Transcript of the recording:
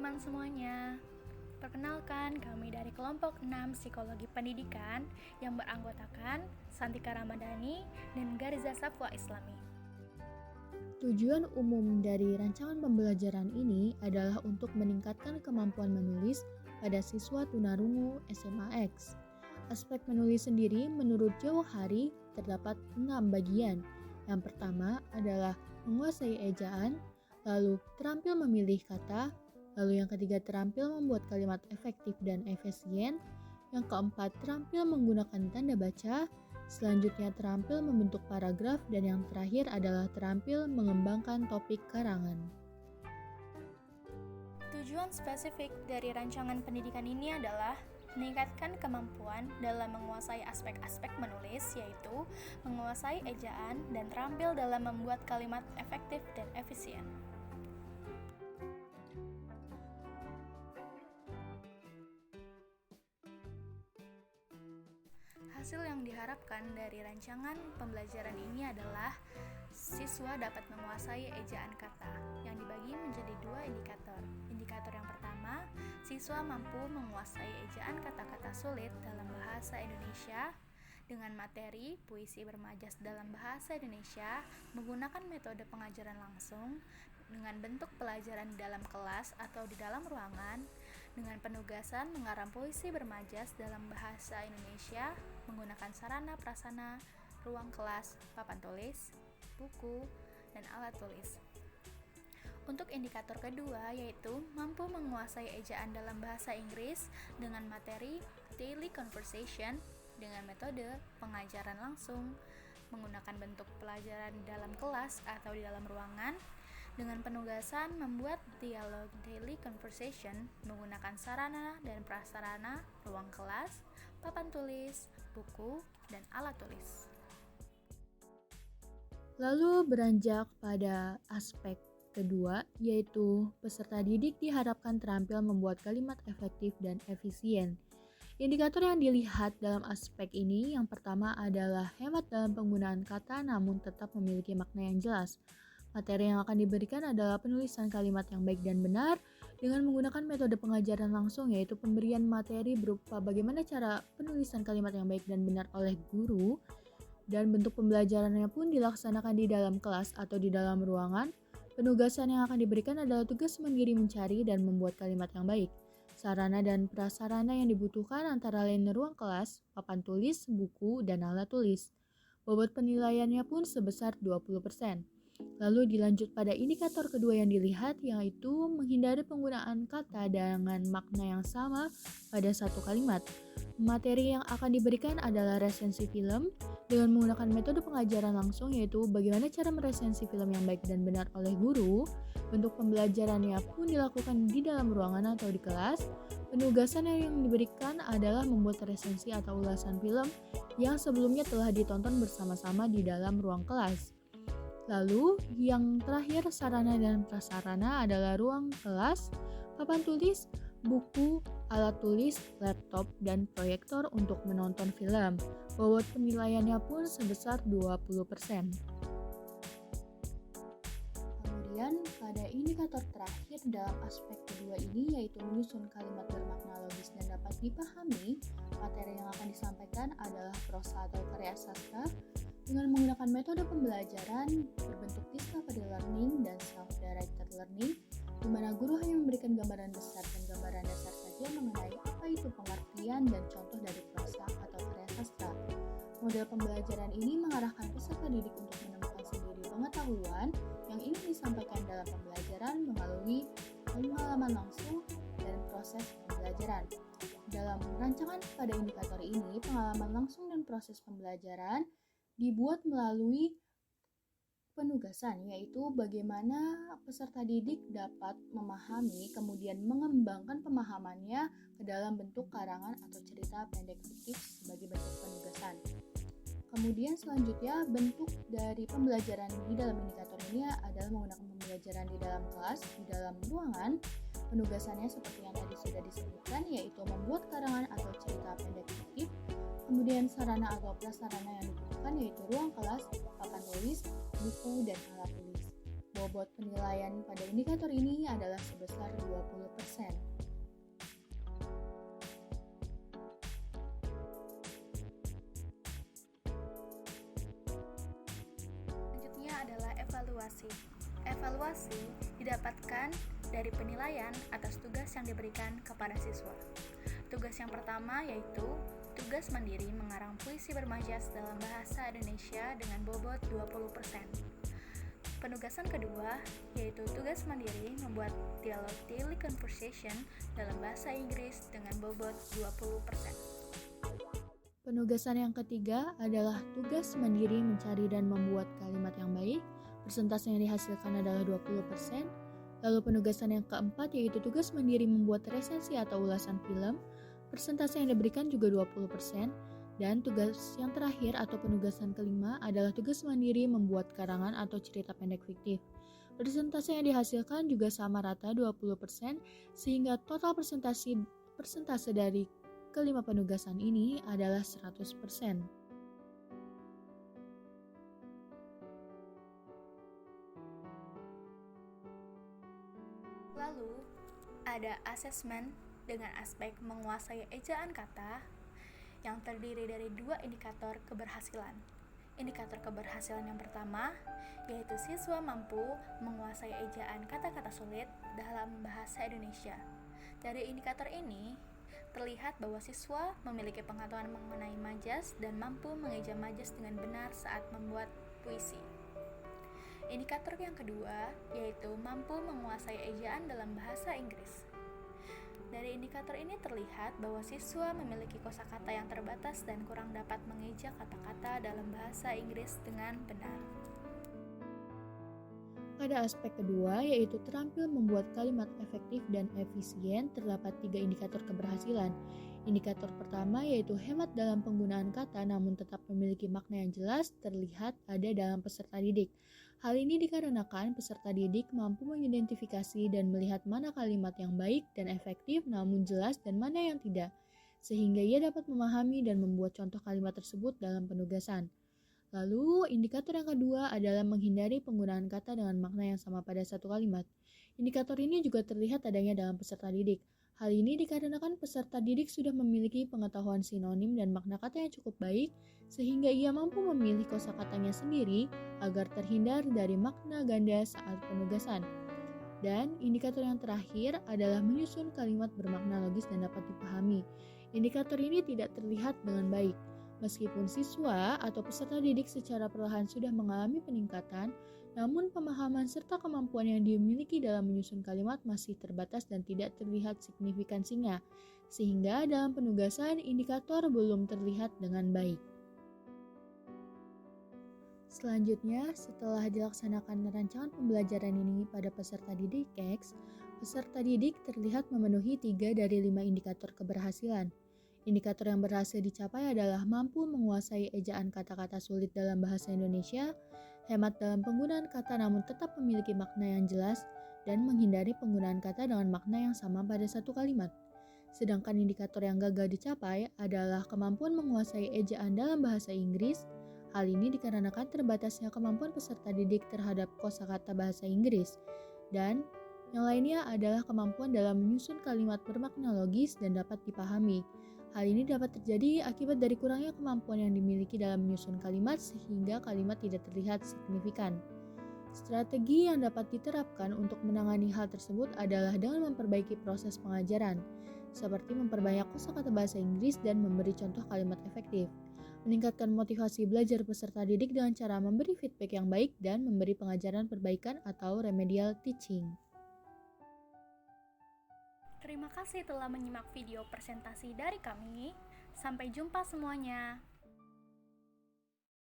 teman-teman semuanya. Perkenalkan, kami dari kelompok 6 Psikologi Pendidikan yang beranggotakan Santika Ramadhani dan Gariza Safwa Islami. Tujuan umum dari rancangan pembelajaran ini adalah untuk meningkatkan kemampuan menulis pada siswa tunarungu SMA X. Aspek menulis sendiri menurut Jauh Hari terdapat 6 bagian. Yang pertama adalah menguasai ejaan, lalu terampil memilih kata, lalu yang ketiga terampil membuat kalimat efektif dan efisien, yang keempat terampil menggunakan tanda baca, selanjutnya terampil membentuk paragraf, dan yang terakhir adalah terampil mengembangkan topik karangan. Tujuan spesifik dari rancangan pendidikan ini adalah meningkatkan kemampuan dalam menguasai aspek-aspek menulis, yaitu menguasai ejaan dan terampil dalam membuat kalimat efektif dan efisien. Hasil yang diharapkan dari rancangan pembelajaran ini adalah siswa dapat menguasai ejaan kata yang dibagi menjadi 2 indikator. Indikator yang pertama, siswa mampu menguasai ejaan kata-kata sulit dalam bahasa Indonesia dengan materi puisi bermajas dalam bahasa Indonesia menggunakan metode pengajaran langsung dengan bentuk pelajaran di dalam kelas atau di dalam ruangan, dengan penugasan mengarang puisi bermajas dalam bahasa Indonesia menggunakan sarana prasarana ruang kelas, papan tulis, buku, dan alat tulis. Untuk indikator kedua yaitu mampu menguasai ejaan dalam bahasa Inggris dengan materi daily conversation dengan metode pengajaran langsung menggunakan bentuk pelajaran di dalam kelas atau di dalam ruangan, dengan penugasan membuat dialog daily conversation menggunakan sarana dan prasarana ruang kelas, papan tulis, buku, dan alat tulis. Lalu beranjak pada aspek kedua, yaitu peserta didik diharapkan terampil membuat kalimat efektif dan efisien. Indikator yang dilihat dalam aspek ini yang pertama adalah hemat dalam penggunaan kata namun tetap memiliki makna yang jelas. Materi yang akan diberikan adalah penulisan kalimat yang baik dan benar dengan menggunakan metode pengajaran langsung, yaitu pemberian materi berupa bagaimana cara penulisan kalimat yang baik dan benar oleh guru, dan bentuk pembelajarannya pun dilaksanakan di dalam kelas atau di dalam ruangan. Penugasan yang akan diberikan adalah tugas mandiri mencari dan membuat kalimat yang baik. Sarana dan prasarana yang dibutuhkan antara lain ruang kelas, papan tulis, buku, dan alat tulis. Bobot penilaiannya pun sebesar 20%. Lalu dilanjut pada indikator kedua yang dilihat, yaitu menghindari penggunaan kata dengan makna yang sama pada satu kalimat. Materi yang akan diberikan adalah resensi film dengan menggunakan metode pengajaran langsung, yaitu bagaimana cara meresensi film yang baik dan benar oleh guru. Bentuk pembelajarannya pun dilakukan di dalam ruangan atau di kelas. Penugasan yang diberikan adalah membuat resensi atau ulasan film yang sebelumnya telah ditonton bersama-sama di dalam ruang kelas. Lalu yang terakhir sarana dan prasarana adalah ruang kelas, papan tulis, buku, alat tulis, laptop, dan proyektor untuk menonton film. Bobot penilaiannya pun sebesar 20%. Kemudian pada indikator terakhir dalam aspek kedua ini yaitu menyusun kalimat bermakna logis dan dapat dipahami. Materi yang akan disampaikan adalah prosa atau karya sastra dengan menggunakan metode pembelajaran berbentuk discovery learning dan self-directed learning, di mana guru hanya memberikan gambaran besar dan gambaran dasar saja mengenai apa itu pengertian dan contoh dari prosa atau karya sastra. Model pembelajaran ini mengarahkan peserta didik untuk menemukan sendiri pengetahuan yang ingin disampaikan dalam pembelajaran melalui pengalaman langsung dan proses pembelajaran. Dalam rancangan pada indikator ini, pengalaman langsung dan proses pembelajaran dibuat melalui penugasan, yaitu bagaimana peserta didik dapat memahami kemudian mengembangkan pemahamannya ke dalam bentuk karangan atau cerita pendek fiktif sebagai bentuk penugasan. Kemudian selanjutnya bentuk dari pembelajaran di dalam indikator ini adalah menggunakan pembelajaran di dalam kelas, di dalam ruangan. Penugasannya seperti yang tadi sudah disebutkan, yaitu membuat karangan atau cerita pendek fiktif. Kemudian sarana atau prasarana yang dibutuhkan yaitu ruang kelas, papan tulis, buku, dan alat tulis. bobot penilaian pada indikator ini adalah sebesar 20%. Selanjutnya adalah evaluasi. Evaluasi didapatkan dari penilaian atas tugas yang diberikan kepada siswa. Tugas yang pertama yaitu tugas mandiri mengarang puisi bermajas dalam bahasa Indonesia dengan bobot 20%. Penugasan kedua yaitu tugas mandiri membuat dialog daily conversation dalam bahasa Inggris dengan bobot 20%. Penugasan yang ketiga adalah tugas mandiri mencari dan membuat kalimat yang baik. Persentase yang dihasilkan adalah 20%. Lalu penugasan yang keempat yaitu tugas mandiri membuat resensi atau ulasan film. Persentase yang diberikan juga 20%. Dan tugas yang terakhir atau penugasan kelima adalah tugas mandiri membuat karangan atau cerita pendek fiktif. Persentase yang dihasilkan juga sama rata 20%, sehingga total persentase dari kelima penugasan ini adalah 100%. Lalu, ada asesmen dengan aspek menguasai ejaan kata yang terdiri dari 2 indikator keberhasilan. Indikator keberhasilan yang pertama yaitu siswa mampu menguasai ejaan kata-kata sulit dalam bahasa Indonesia. Dari indikator ini terlihat bahwa siswa memiliki pengetahuan mengenai majas dan mampu mengeja majas dengan benar saat membuat puisi. Indikator yang kedua yaitu mampu menguasai ejaan dalam bahasa Inggris. Dari indikator ini terlihat bahwa siswa memiliki kosakata yang terbatas dan kurang dapat mengeja kata-kata dalam bahasa Inggris dengan benar. Pada aspek kedua, yaitu terampil membuat kalimat efektif dan efisien, terdapat 3 indikator keberhasilan. Indikator pertama yaitu hemat dalam penggunaan kata namun tetap memiliki makna yang jelas, terlihat ada dalam peserta didik. Hal ini dikarenakan peserta didik mampu mengidentifikasi dan melihat mana kalimat yang baik dan efektif namun jelas dan mana yang tidak, sehingga ia dapat memahami dan membuat contoh kalimat tersebut dalam penugasan. Lalu, indikator yang kedua adalah menghindari penggunaan kata dengan makna yang sama pada satu kalimat. Indikator ini juga terlihat adanya dalam peserta didik. Hal ini dikarenakan peserta didik sudah memiliki pengetahuan sinonim dan makna kata yang cukup baik, sehingga ia mampu memilih kosakatanya sendiri agar terhindar dari makna ganda saat penugasan. Dan indikator yang terakhir adalah menyusun kalimat bermakna logis dan dapat dipahami. Indikator ini tidak terlihat dengan baik. Meskipun siswa atau peserta didik secara perlahan sudah mengalami peningkatan, namun pemahaman serta kemampuan yang dimiliki dalam menyusun kalimat masih terbatas dan tidak terlihat signifikansinya, sehingga dalam penugasan indikator belum terlihat dengan baik. Selanjutnya, setelah dilaksanakan rancangan pembelajaran ini pada peserta didik X, peserta didik terlihat memenuhi 3 dari 5 indikator keberhasilan. Indikator yang berhasil dicapai adalah mampu menguasai ejaan kata-kata sulit dalam bahasa Indonesia, hemat dalam penggunaan kata namun tetap memiliki makna yang jelas, dan menghindari penggunaan kata dengan makna yang sama pada satu kalimat. Sedangkan indikator yang gagal dicapai adalah kemampuan menguasai ejaan dalam bahasa Inggris. Hal ini dikarenakan terbatasnya kemampuan peserta didik terhadap kosakata bahasa Inggris. Dan yang lainnya adalah kemampuan dalam menyusun kalimat bermakna logis dan dapat dipahami. Hal ini dapat terjadi akibat dari kurangnya kemampuan yang dimiliki dalam menyusun kalimat sehingga kalimat tidak terlihat signifikan. Strategi yang dapat diterapkan untuk menangani hal tersebut adalah dengan memperbaiki proses pengajaran, seperti memperbanyak kosakata bahasa Inggris dan memberi contoh kalimat efektif, meningkatkan motivasi belajar peserta didik dengan cara memberi feedback yang baik dan memberi pengajaran perbaikan atau remedial teaching. Terima kasih telah menyimak video presentasi dari kami. Sampai jumpa semuanya.